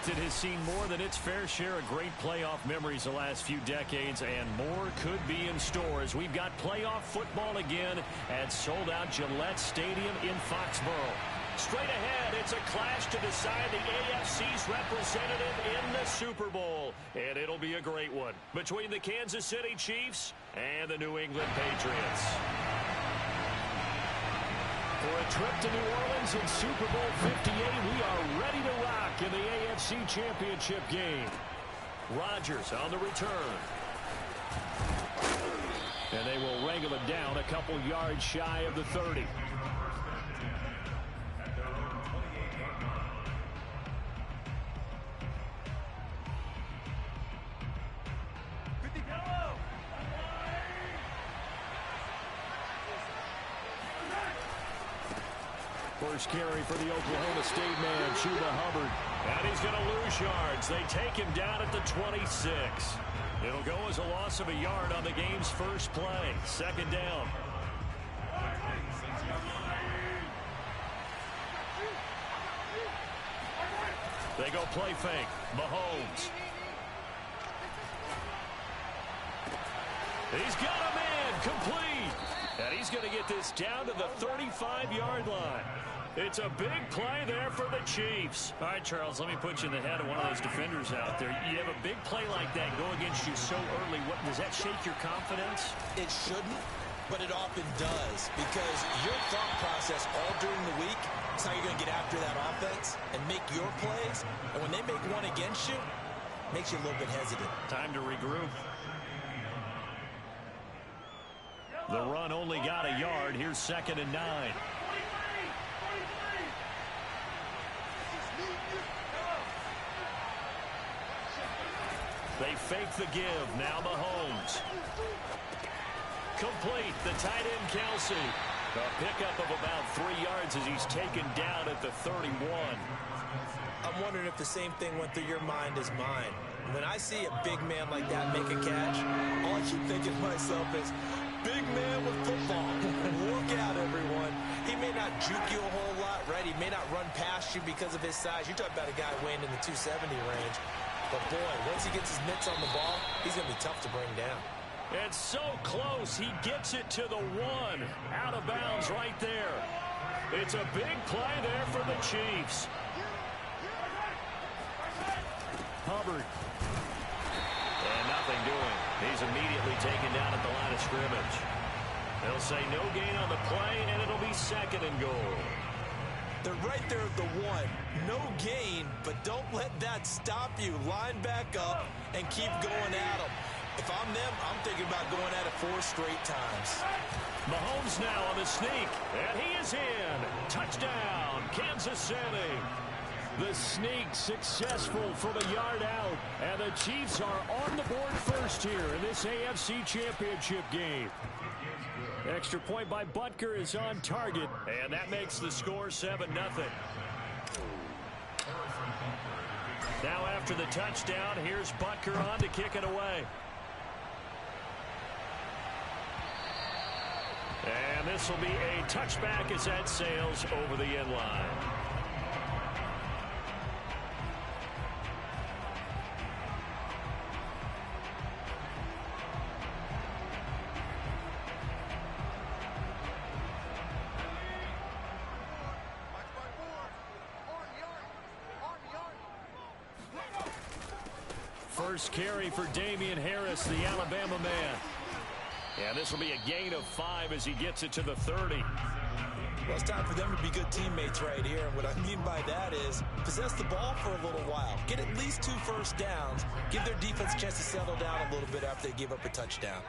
Eskeeetttiiiiiii has seen more than its fair share of great playoff memories the last few decades, and more could be in store as we've got playoff football again at sold-out Gillette Stadium in Foxborough. Straight ahead, it's a clash to decide the AFC's representative in the Super Bowl, and it'll be a great one between the Kansas City Chiefs and the New England Patriots. For a trip to New Orleans in Super Bowl 58, we are ready to rock in the AFC Championship game. Rodgers on the return. And they will wrangle it down a couple yards shy of the 30. First carry for the Oklahoma State man, Chuba Hubbard. And he's going to lose yards. They take him down at the 26. It'll go as a loss of a yard on the game's first play. Second down. They go play fake. Mahomes. He's got a man complete. And he's going to get this down to the 35-yard line. It's a big play there for the Chiefs. All right, Charles, let me put you in the head of one of those defenders out there. You have a big play like that go against you so early. Does that shake your confidence? It shouldn't, but it often does, because your thought process all during the week is how you're going to get after that offense and make your plays. And when they make one against you, it makes you a little bit hesitant. Time to regroup. The run only got a yard. Here's 2nd and 9. They fake the give. Now Mahomes. Complete. The tight end, Kelsey. A pickup of about 3 yards as he's taken down at the 31. I'm wondering if the same thing went through your mind as mine. When I see a big man like that make a catch, all I keep thinking to myself is, big man with football. Look out, everyone. He may not juke you a whole lot, right? He may not run past you because of his size. You're talking about a guy weighing in the 270 range. But, boy, once he gets his mitts on the ball, he's going to be tough to bring down. It's so close. He gets it to the 1. Out of bounds right there. It's a big play there for the Chiefs. Hubbard. And nothing doing. He's immediately taken down at the line of scrimmage. They'll say no gain on the play, and it'll be 2nd and goal. They're right there at the 1. No gain, but don't let that stop you. Line back up and keep going at them. If I'm them, I'm thinking about going at it 4 straight times. Mahomes now on the sneak, and he is in. Touchdown, Kansas City. The sneak successful from a yard out, and the Chiefs are on the board first here in this AFC Championship game. Extra point by Butker is on target, and that makes the score 7-0. Now after the touchdown, here's Butker on to kick it away. And this will be a touchback as that sails over the end line. First carry for Damian Harris, the Alabama man. And this will be a gain of 5 as he gets it to the 30. Well, it's time for them to be good teammates right here. And what I mean by that is possess the ball for a little while. Get at least 2 first downs. Give their defense a chance to settle down a little bit after they give up a touchdown.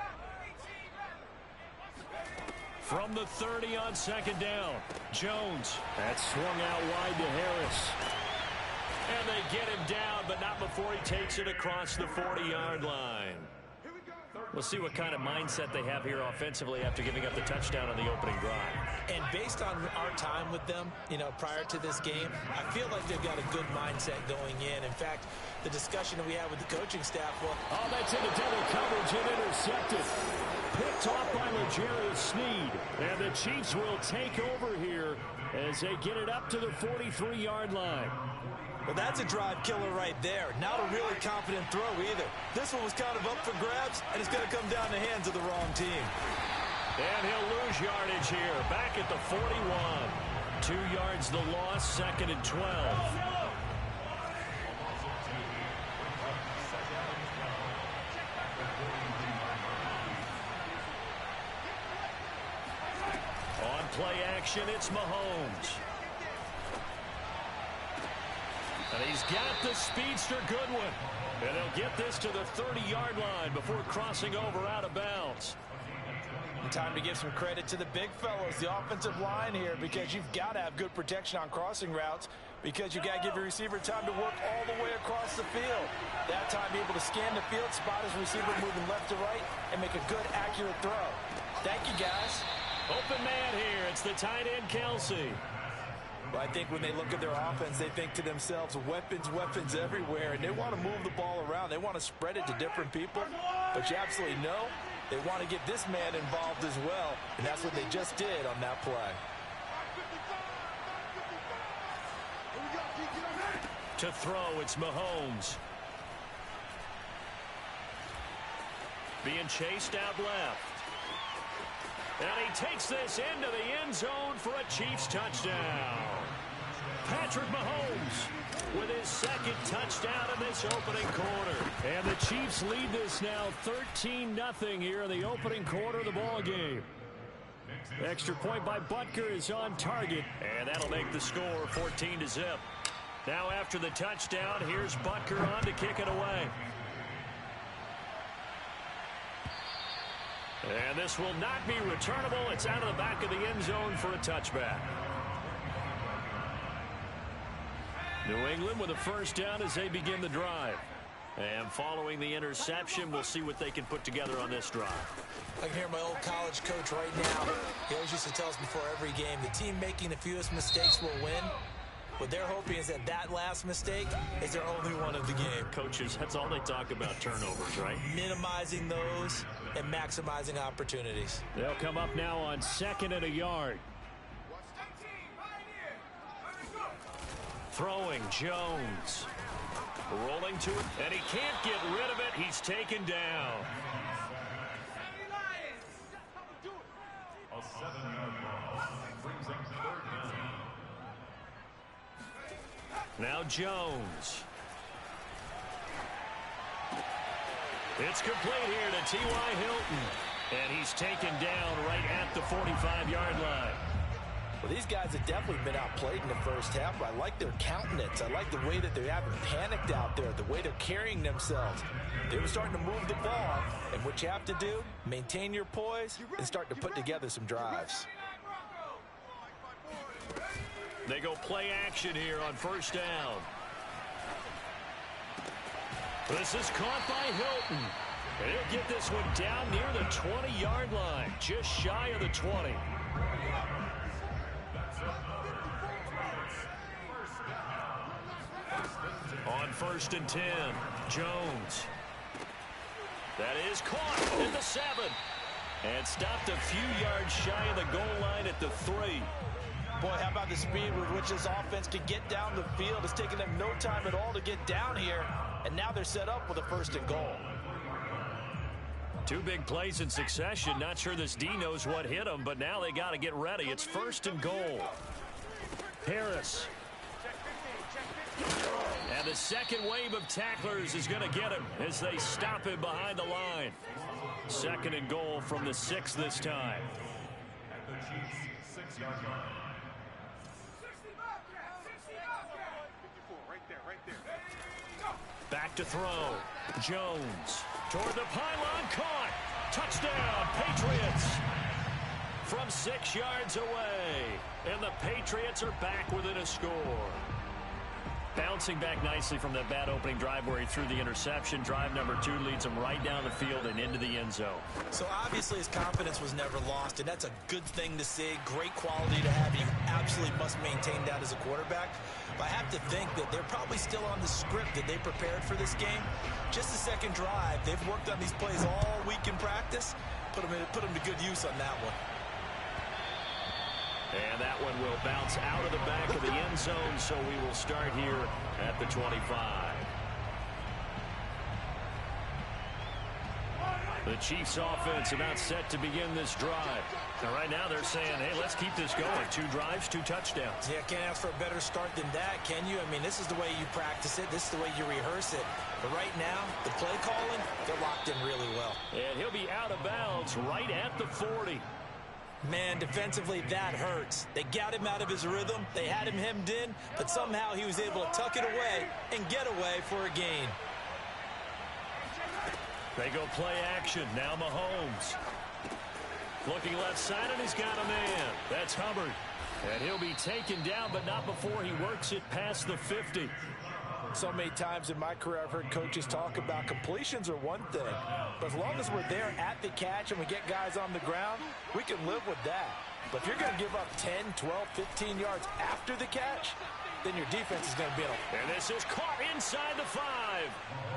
From the 30 on 2nd down, Jones. That's swung out wide to Harris. And they get him down, but not before he takes it across the 40-yard line. We'll see what kind of mindset they have here offensively after giving up the touchdown on the opening drive. And based on our time with them, prior to this game, I feel like they've got a good mindset going in. In fact, the discussion that we had with the coaching staff, oh, that's into double coverage and intercepted. Picked off by L'Jarius Sneed. And the Chiefs will take over here as they get it up to the 43-yard line. Well, that's a drive killer right there. Not a really confident throw either. This one was kind of up for grabs, and it's going to come down the hands of the wrong team. And he'll lose yardage here. Back at the 41. 2 yards the loss, 2nd and 12. On play action, it's Mahomes. And he's got the speedster Goodwin. And he'll get this to the 30-yard line before crossing over out of bounds. And time to give some credit to the big fellows, the offensive line here, because you've got to have good protection on crossing routes, because you've got to give your receiver time to work all the way across the field. That time, be able to scan the field, spot his receiver moving left to right, and make a good, accurate throw. Thank you, guys. Open man here. It's the tight end, Kelsey. Well, I think when they look at their offense, they think to themselves, weapons, weapons everywhere, and they want to move the ball around. They want to spread it to different people, but you absolutely know they want to get this man involved as well, and that's what they just did on that play. To throw, it's Mahomes. Being chased out left. And he takes this into the end zone for a Chiefs touchdown. Patrick Mahomes with his 2nd touchdown in this opening quarter. And the Chiefs lead this now 13-0 here in the opening quarter of the ball game. Extra point by Butker is on target, and that'll make the score 14-0. Now after the touchdown, here's Butker on to kick it away. And this will not be returnable. It's out of the back of the end zone for a touchback. New England with a first down as they begin the drive. And following the interception, we'll see what they can put together on this drive. I can hear my old college coach right now. He always used to tell us before every game, the team making the fewest mistakes will win. What they're hoping is that last mistake is their only one of the game. Coaches, that's all they talk about, turnovers, right? Minimizing those and maximizing opportunities. They'll come up now on 2nd and a yard. Throwing, Jones. Rolling to it, and he can't get rid of it. He's taken down. A 7-yard loss brings him 3rd down. Now Jones. It's complete here to T.Y. Hilton. And he's taken down right at the 45-yard line. Well, these guys have definitely been outplayed in the first half, but I like their countenance. I like the way that they haven't panicked out there, the way they're carrying themselves. They were starting to move the ball, and what you have to do, maintain your poise and start to put together some drives. They go play action here on first down. This is caught by Hilton. And he'll get this one down near the 20-yard line, just shy of the 20. On 1st and 10, Jones. That is caught at the 7. And stopped a few yards shy of the goal line at the 3. Boy, how about the speed with which this offense can get down the field? It's taken them no time at all to get down here. And now they're set up with a 1st and goal. 2 big plays in succession. Not sure this D knows what hit them, but now they got to get ready. It's 1st and goal. Harris. And the second wave of tacklers is going to get him as they stop him behind the line. 2nd and goal from the 6 this time. At the Chiefs' 6-yard line. Back to throw. Jones. Toward the pylon, caught. Touchdown, Patriots. From 6 yards away. And the Patriots are back within a score. Bouncing back nicely from that bad opening drive where he threw the interception. Drive number 2 leads him right down the field and into the end zone. So obviously his confidence was never lost, and that's a good thing to see. Great quality to have. You absolutely must maintain that as a quarterback. But I have to think that they're probably still on the script that they prepared for this game. Just the second drive. They've worked on these plays all week in practice. Put them to good use on that one. And that one will bounce out of the back of the end zone, so we will start here at the 25. The Chiefs offense about set to begin this drive. And right now they're saying, hey, let's keep this going. 2 drives, 2 touchdowns. Yeah, can't ask for a better start than that, can you? I mean, this is the way you practice it. This is the way you rehearse it. But right now, the play calling, they're locked in really well. And he'll be out of bounds right at the 40. Man, defensively, that hurts. They got him out of his rhythm. They had him hemmed in, but somehow he was able to tuck it away and get away for a gain. They go play action. Now Mahomes. Looking left side, and he's got a man. That's Hubbard. And he'll be taken down, but not before he works it past the 50. So many times in my career I've heard coaches talk about completions are one thing. But as long as we're there at the catch and we get guys on the ground, we can live with that. But if you're going to give up 10, 12, 15 yards after the catch, then your defense is going to be in a... And this is caught inside the 5.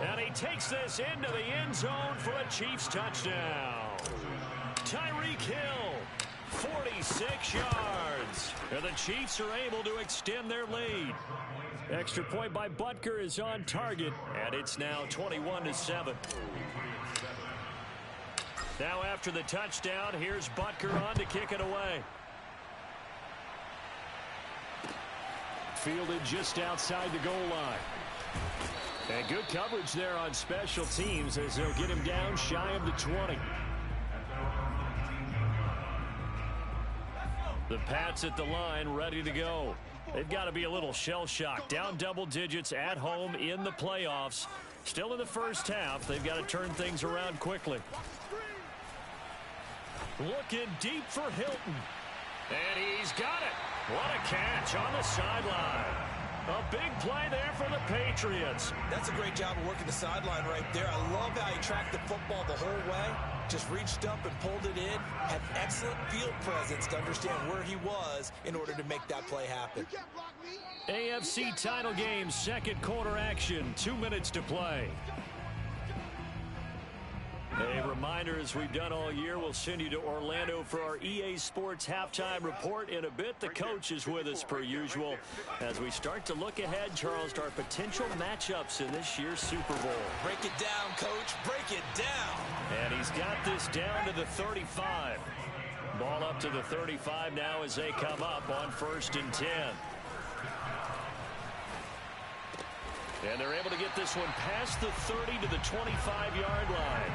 And he takes this into the end zone for a Chiefs touchdown. Tyreek Hill, 46 yards. And the Chiefs are able to extend their lead. Extra point by Butker is on target, and it's now 21-7. Now after the touchdown, here's Butker on to kick it away. Fielded just outside the goal line. And good coverage there on special teams as they'll get him down shy of the 20. The Pats at the line ready to go. They've got to be a little shell-shocked. Down double digits at home in the playoffs. Still in the first half. They've got to turn things around quickly. Looking deep for Hilton. And he's got it. What a catch on the sideline. A big play there for the Patriots. That's a great job of working the sideline right there. I love how he tracked the football the whole way. Just reached up and pulled it in. Had excellent field presence to understand where he was in order to make that play happen. AFC title game, second quarter action. 2 minutes to play. A reminder, as we've done all year, we'll send you to Orlando for our EA Sports halftime report. In a bit, the coach is with us per usual as we start to look ahead, Charles, to our potential matchups in this year's Super Bowl. Break it down, coach. Break it down. And he's got this down to the 35. Ball up to the 35 now as they come up on 1st and 10. And they're able to get this one past the 30 to the 25-yard line.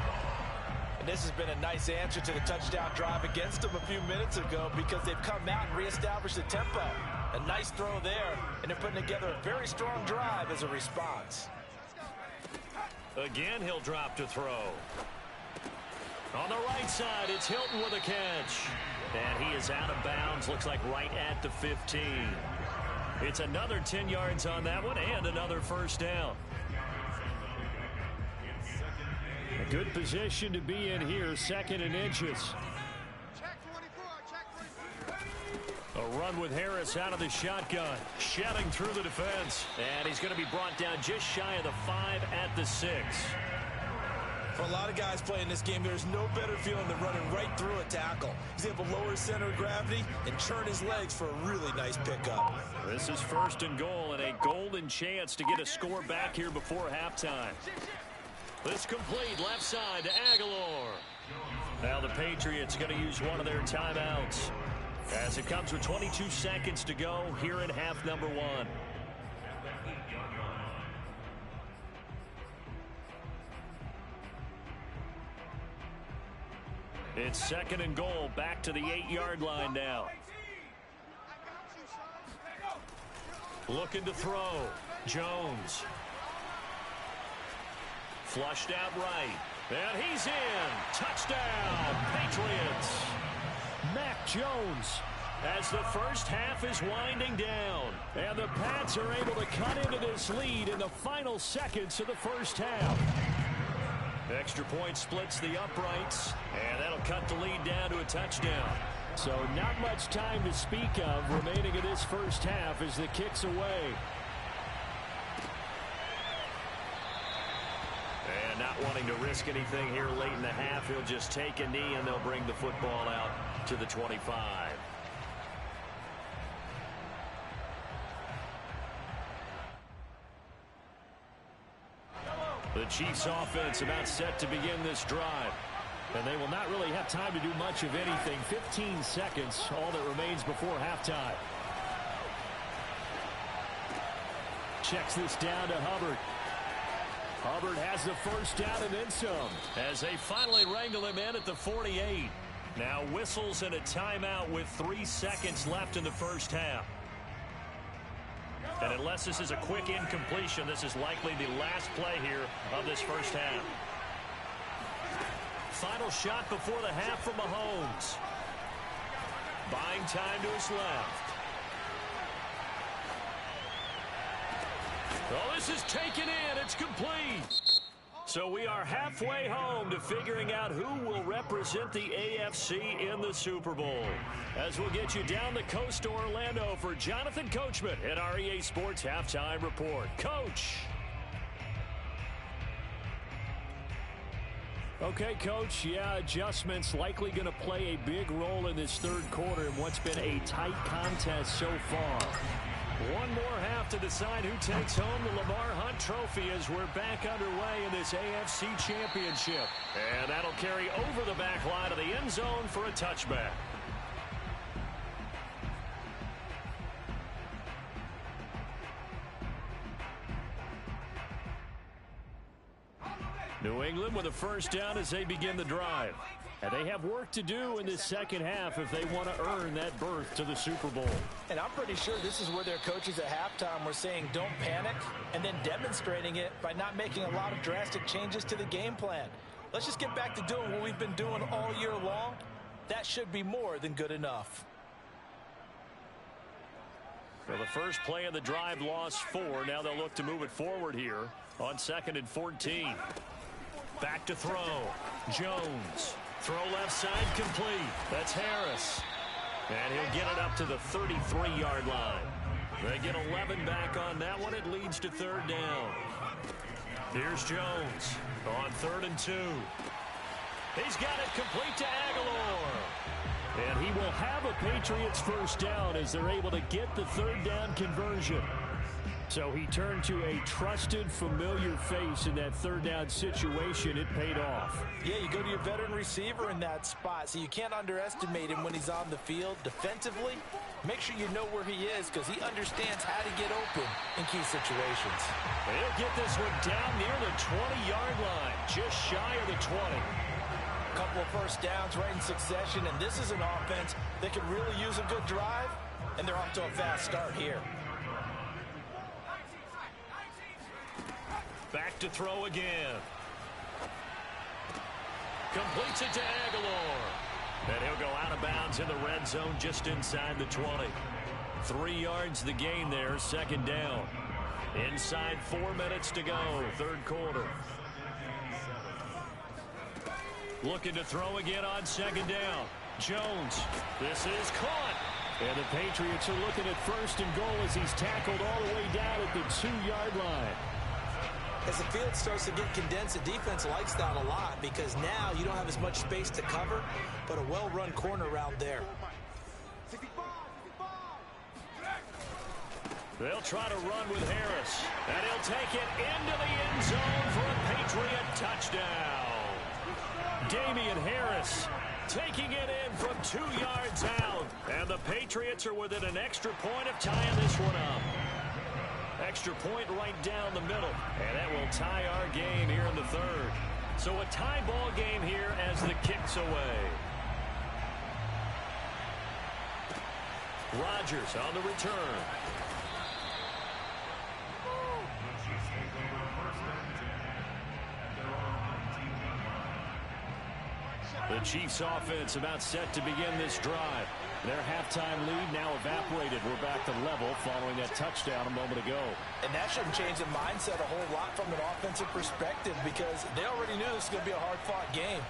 And this has been a nice answer to the touchdown drive against them a few minutes ago because they've come out and reestablished the tempo. A nice throw there, and they're putting together a very strong drive as a response. Again, he'll drop to throw. On the right side, it's Hilton with a catch. And he is out of bounds, looks like right at the 15. It's another 10 yards on that one and another first down. A good position to be in here, 2nd and inches. A run with Harris out of the shotgun, shedding through the defense. And he's going to be brought down just shy of the 5 at the 6. For a lot of guys playing this game, there's no better feeling than running right through a tackle. He's able to lower his center of gravity and churn his legs for a really nice pickup. This is 1st and goal and a golden chance to get a score back here before halftime. This complete left side to Aguilar. Now the Patriots going to use one of their timeouts as it comes with 22 seconds to go here in half number 1. It's 2nd and goal, back to the 8-yard line now. Looking to throw. Jones. Flushed out right. And he's in. Touchdown, Patriots. Mac Jones as the first half is winding down. And the Pats are able to cut into this lead in the final seconds of the first half. Extra point splits the uprights, and that'll cut the lead down to a touchdown. So not much time to speak of remaining in this first half as the kick's away. And not wanting to risk anything here late in the half, he'll just take a knee and they'll bring the football out to the 25. The Chiefs offense about set to begin this drive. And they will not really have time to do much of anything. 15 seconds, all that remains before halftime. Checks this down to Hubbard. Hubbard has the first down and then some, as they finally wrangle him in at the 48. Now whistles and a timeout with 3 seconds left in the first half. And unless this is a quick incompletion, this is likely the last play here of this first half. Final shot before the half from Mahomes. Buying time to his left. Oh, this is taken in. It's complete. So we are halfway home to figuring out who will represent the AFC in the Super Bowl. As we'll get you down the coast to Orlando for Jonathan Coachman at our EA Sports Halftime Report. Coach. Okay, Coach, yeah, adjustments likely going to play a big role in this third quarter in what's been a tight contest so far. One more half to decide who takes home the Lamar Hunt Trophy as we're back underway in this AFC Championship. And that'll carry over the back line of the end zone for a touchback. New England with a first down as they begin the drive. And they have work to do in this second half if they want to earn that berth to the Super Bowl. And I'm pretty sure this is where their coaches at halftime were saying don't panic, and then demonstrating it by not making a lot of drastic changes to the game plan. Let's just get back to doing what we've been doing all year long. That should be more than good enough. Well, the first play of the drive lost 4. Now they'll look to move it forward here on 2nd and 14. Back to throw. Jones. Throw left side complete. That's Harris. And he'll get it up to the 33-yard line. They get 11 back on that one. It leads to 3rd down. Here's Jones on 3rd and 2. He's got it complete to Aguilar. And he will have a Patriots first down as they're able to get the 3rd down conversion. So he turned to a trusted, familiar face in that 3rd down situation. It paid off. Yeah, you go to your veteran receiver in that spot, so you can't underestimate him when he's on the field. Defensively, make sure you know where he is because he understands how to get open in key situations. He'll get this one down near the 20-yard line, just shy of the 20. A couple of first downs right in succession, and this is an offense that could really use a good drive, and they're off to a fast start here. Back to throw again. Completes it to Aguilar. And he'll go out of bounds in the red zone just inside the 20. 3 yards the gain there, 2nd down. Inside 4 minutes to go, 3rd quarter. Looking to throw again on 2nd down. Jones. This is caught. And the Patriots are looking at 1st and goal as he's tackled all the way down at the 2-yard line. As the field starts to get condensed, the defense likes that a lot because now you don't have as much space to cover, but a well-run corner route there. They'll try to run with Harris, and he'll take it into the end zone for a Patriot touchdown. Damian Harris taking it in from 2 yards out, and the Patriots are within an extra point of tying this one up. Extra point right down the middle, and that will tie our game here in the 3rd. So a tie ball game here as the kick's away. Rodgers on the return. The Chiefs offense about set to begin this drive. Their halftime lead now evaporated. We're back to level following that touchdown a moment ago. And that shouldn't change the mindset a whole lot from an offensive perspective because they already knew this was going to be a hard-fought game.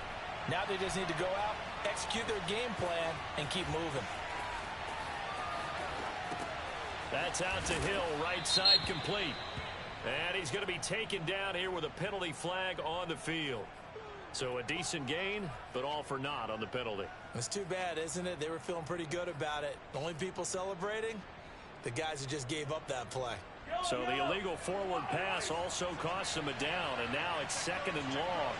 Now they just need to go out, execute their game plan, and keep moving. That's out to Hill, right side complete. And he's going to be taken down here with a penalty flag on the field. So a decent gain, but all for naught on the penalty. It's too bad, isn't it? They were feeling pretty good about it. The only people celebrating, the guys who just gave up that play. So the illegal forward pass also costs him a down, and now it's 2nd and long.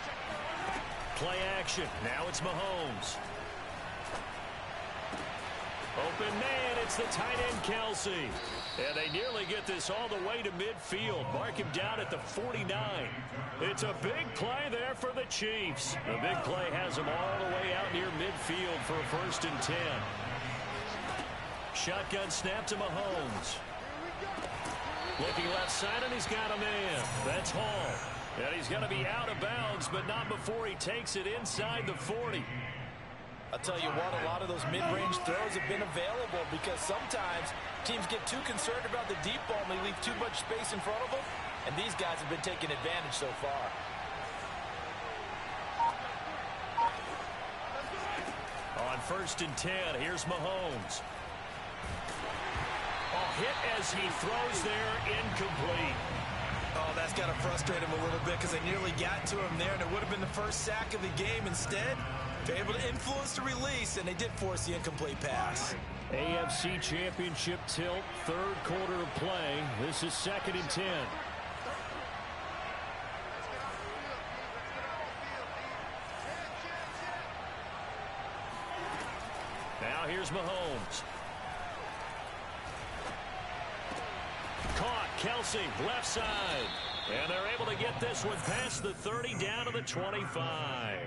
Play action. Now it's Mahomes. Open man, it's the tight end Kelsey. And they nearly get this all the way to midfield. Mark him down at the 49. It's a big play there for the Chiefs. The big play has them all the way out near midfield for a 1st and 10. Shotgun snap to Mahomes. Looking left side, and he's got a man. That's Hall. And he's going to be out of bounds, but not before he takes it inside the 40. I'll tell you what, a lot of those mid-range throws have been available because sometimes teams get too concerned about the deep ball and they leave too much space in front of them, and these guys have been taking advantage so far. On 1st and 10, here's Mahomes. Hit as he throws there, incomplete. Oh, that's got to frustrate him a little bit because they nearly got to him there, and it would have been the first sack of the game. Instead, they're able to influence the release, and they did force the incomplete pass. AFC Championship tilt, 3rd quarter of play. This is 2nd and 10. Now here's Mahomes. Caught, Kelsey, left side. And they're able to get this one past the 30 down to the 25.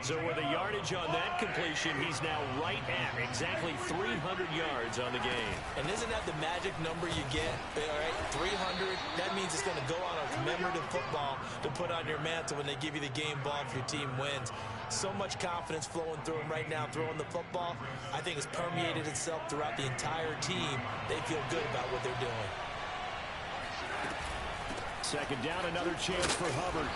So with the yardage on that completion, he's now right at exactly 300 yards on the game. And isn't that the magic number you get? All right, 300, that means it's going to go on a commemorative football to put on your mantle when they give you the game ball if your team wins. So much confidence flowing through him right now, throwing the football. I think it's permeated itself throughout the entire team. They feel good about what they're doing. 2nd down, another chance for Hubbard.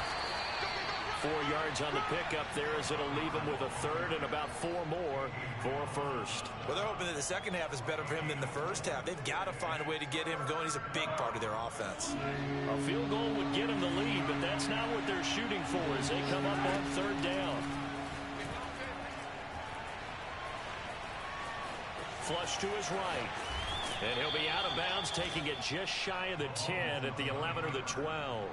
4 yards on the pickup there as it'll leave him with a 3rd and about 4 more for a 1st. Well, they're hoping that the 2nd half is better for him than the 1st half. They've got to find a way to get him going. He's a big part of their offense. A field goal would get him the lead, but that's not what they're shooting for as they come up on 3rd down. Flush to his right. And he'll be out of bounds, taking it just shy of the 10 at the 11 or the 12.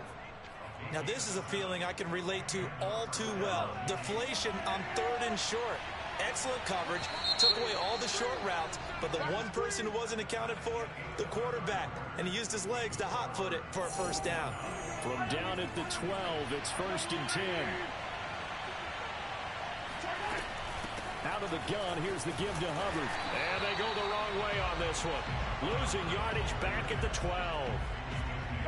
Now, this is a feeling I can relate to all too well. Deflation on 3rd and short. Excellent coverage. Took away all the short routes, but the one person who wasn't accounted for, the quarterback. And he used his legs to hot-foot it for a 1st down. From down at the 12, it's 1st and 10. Out of the gun, here's the give to Hubbard. And they go the wrong way on this one. Losing yardage back at the 12.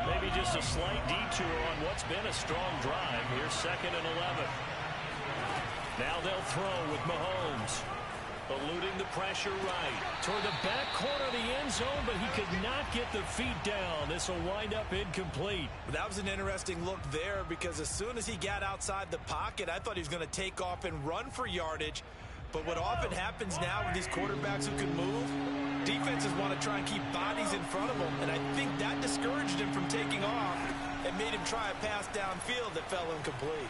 Maybe just a slight detour on what's been a strong drive. Here's 2nd and 11. Now they'll throw with Mahomes. Eluding the pressure right. Toward the back corner of the end zone, but he could not get the feet down. This will wind up incomplete. That was an interesting look there because as soon as he got outside the pocket, I thought he was going to take off and run for yardage. But what often happens now with these quarterbacks who can move, defenses want to try and keep bodies in front of them, and I think that discouraged him from taking off and made him try a pass downfield that fell incomplete.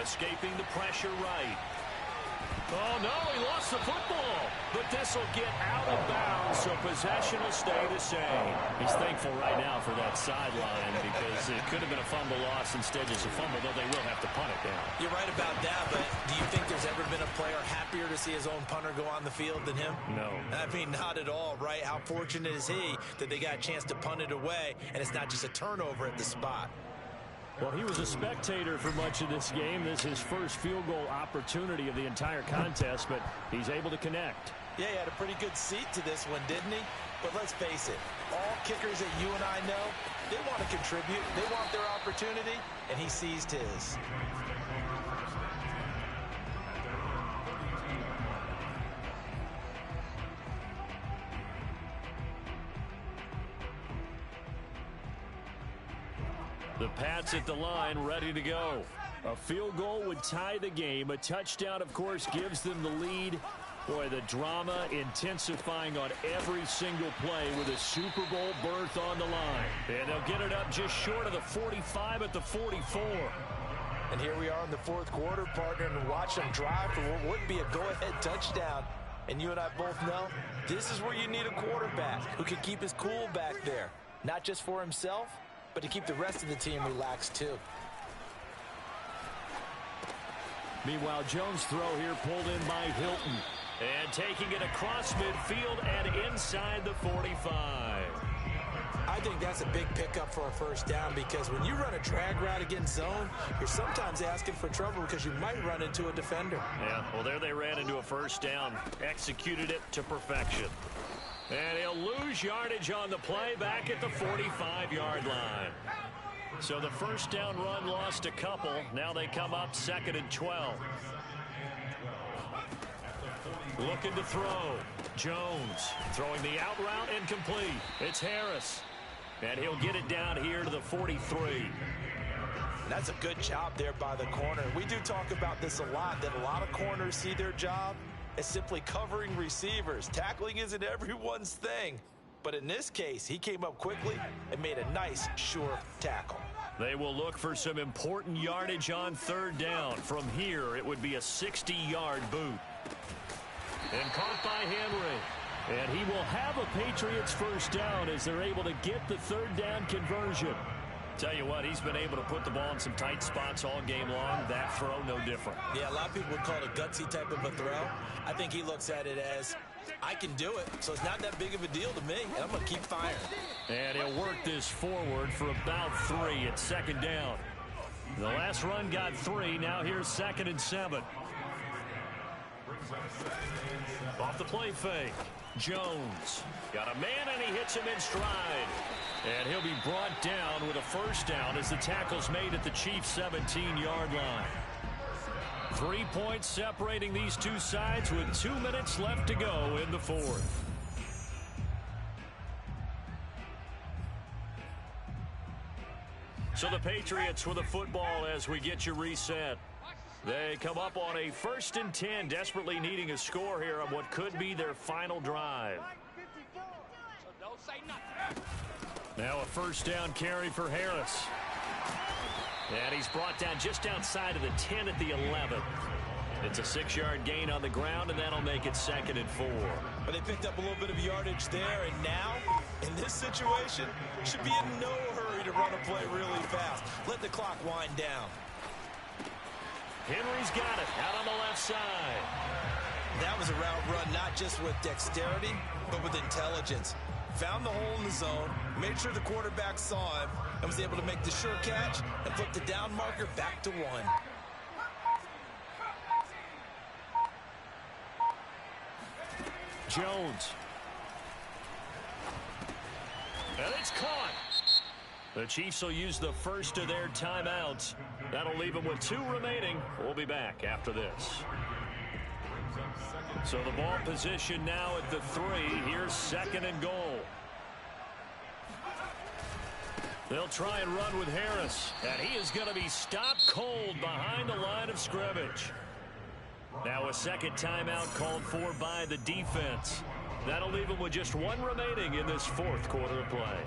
Escaping the pressure right. Oh, no, he lost the football. But this will get out of bounds, so possession will stay the same. He's thankful right now for that sideline because it could have been a fumble loss. Instead, just a fumble, though they will have to punt it down. You're right about that, but do you think there's ever been a player happier to see his own punter go on the field than him? No. I mean, not at all, right? How fortunate is he that they got a chance to punt it away, and it's not just a turnover at the spot. Well, he was a spectator for much of this game. This is his first field goal opportunity of the entire contest, but he's able to connect. Yeah, he had a pretty good seat to this one, didn't he? But let's face it, all kickers that you and I know, they want to contribute. They want their opportunity, and he seized his. The Pats at the line, ready to go. A field goal would tie the game. A touchdown, of course, gives them the lead. Boy, the drama intensifying on every single play with a Super Bowl berth on the line. And they'll get it up just short of the 45 at the 44. And here we are in the fourth quarter, partner, and watch them drive for what would be a go-ahead touchdown. And you and I both know this is where you need a quarterback who can keep his cool back there. Not just for himself, but to keep the rest of the team relaxed too. Meanwhile, Jones' throw here pulled in by Hilton. And taking it across midfield and inside the 45. I think that's a big pickup for a first down because when you run a drag route against zone, you're sometimes asking for trouble because you might run into a defender. Yeah, well, there they ran into a first down. Executed it to perfection. And he'll lose yardage on the play back at the 45-yard line. So the first down run lost a couple. Now they come up 2nd and 12. Looking to throw. Jones throwing the out route incomplete. It's Harris. And he'll get it down here to the 43. That's a good job there by the corner. We do talk about this a lot, that a lot of corners see their job as simply covering receivers. Tackling isn't everyone's thing. But in this case, he came up quickly and made a nice, sure tackle. They will look for some important yardage on 3rd down. From here, it would be a 60-yard boot. And caught by Henry. And he will have a Patriots first down as they're able to get the 3rd down conversion. Tell you what, he's been able to put the ball in some tight spots all game long. That throw, no different. Yeah, a lot of people would call it a gutsy type of a throw. I think he looks at it as, I can do it, so it's not that big of a deal to me, and I'm going to keep firing. And he'll work this forward for about 3 at 2nd down. The last run got 3. Now here's 2nd and 7. Off the play fake. Jones got a man, and he hits him in stride. And he'll be brought down with a first down as the tackle's made at the Chiefs' 17-yard line. 3 points separating these two sides with 2 minutes left to go in the 4th. So the Patriots with the football as we get you reset. They come up on a 1st and 10, desperately needing a score here on what could be their final drive. Now a first down carry for Harris. And he's brought down just outside of the 10 at the 11. It's a 6-yard gain on the ground, and that'll make it 2nd and 4. But they picked up a little bit of yardage there, and now, in this situation, should be in no hurry to run a play really fast. Let the clock wind down. Henry's got it out on the left side. That was a route run not just with dexterity, but with intelligence. Found the hole in the zone, made sure the quarterback saw him, and was able to make the sure catch and put the down marker back to 1. Jones. And it's caught. The Chiefs will use the first of their timeouts. That'll leave them with 2 remaining. We'll be back after this. So the ball position now at the 3. Here's 2nd and goal. They'll try and run with Harris. And he is going to be stopped cold behind the line of scrimmage. Now a second timeout called for by the defense. That'll leave them with just 1 remaining in this 4th quarter of play.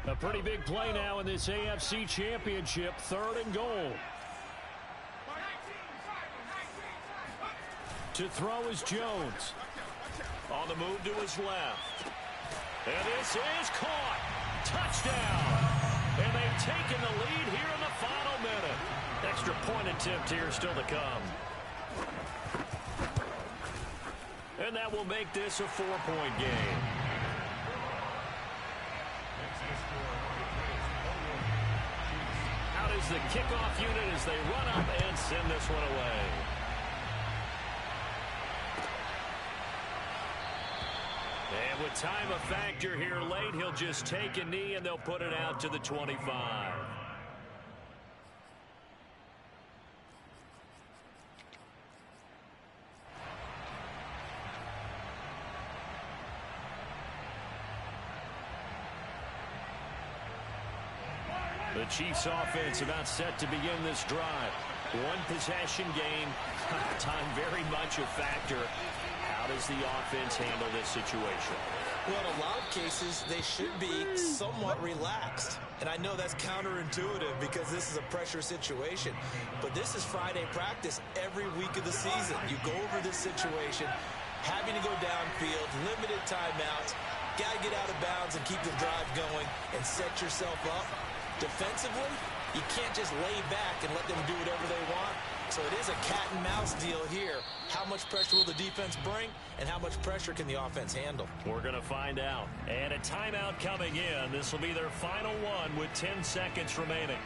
A pretty big play now in this AFC Championship. 3rd and goal. To throw is Jones. On the move to his left. And this is caught. Touchdown. And they've taken the lead here in the final minute. Extra point attempt here still to come. And that will make this a 4-point game. Out is the kickoff unit as they run up and send this one away. And with time a factor here late, he'll just take a knee and they'll put it out to the 25. The Chiefs offense about set to begin this drive. 1 possession game. Time very much a factor. How does the offense handle this situation? Well, in a lot of cases, they should be somewhat relaxed. And I know that's counterintuitive because this is a pressure situation. But this is Friday practice every week of the season. You go over this situation, having to go downfield, limited timeouts, got to get out of bounds and keep the drive going and set yourself up. Defensively, you can't just lay back and let them do whatever they want. So it is a cat-and-mouse deal here. How much pressure will the defense bring, and how much pressure can the offense handle? We're going to find out. And a timeout coming in. This will be their final one with 10 seconds remaining.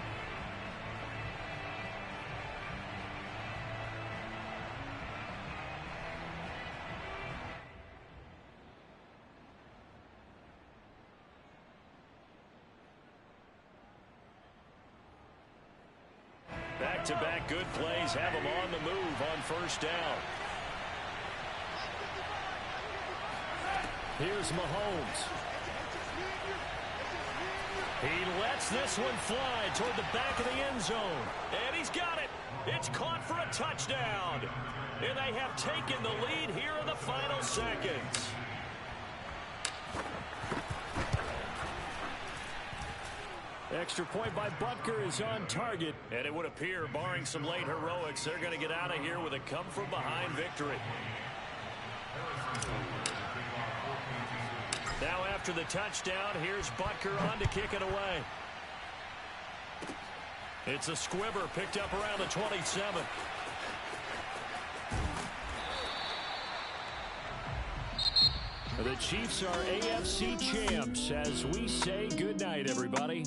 Back-to-back good plays have them on the move on first down. Here's Mahomes. He lets this one fly toward the back of the end zone. And he's got it. It's caught for a touchdown. And they have taken the lead here in the final seconds. Extra point by Butker is on target. And it would appear, barring some late heroics, they're going to get out of here with a come-from-behind victory. Now after the touchdown, here's Butker on to kick it away. It's a squibber picked up around the 27. The Chiefs are AFC champs as we say goodnight, everybody.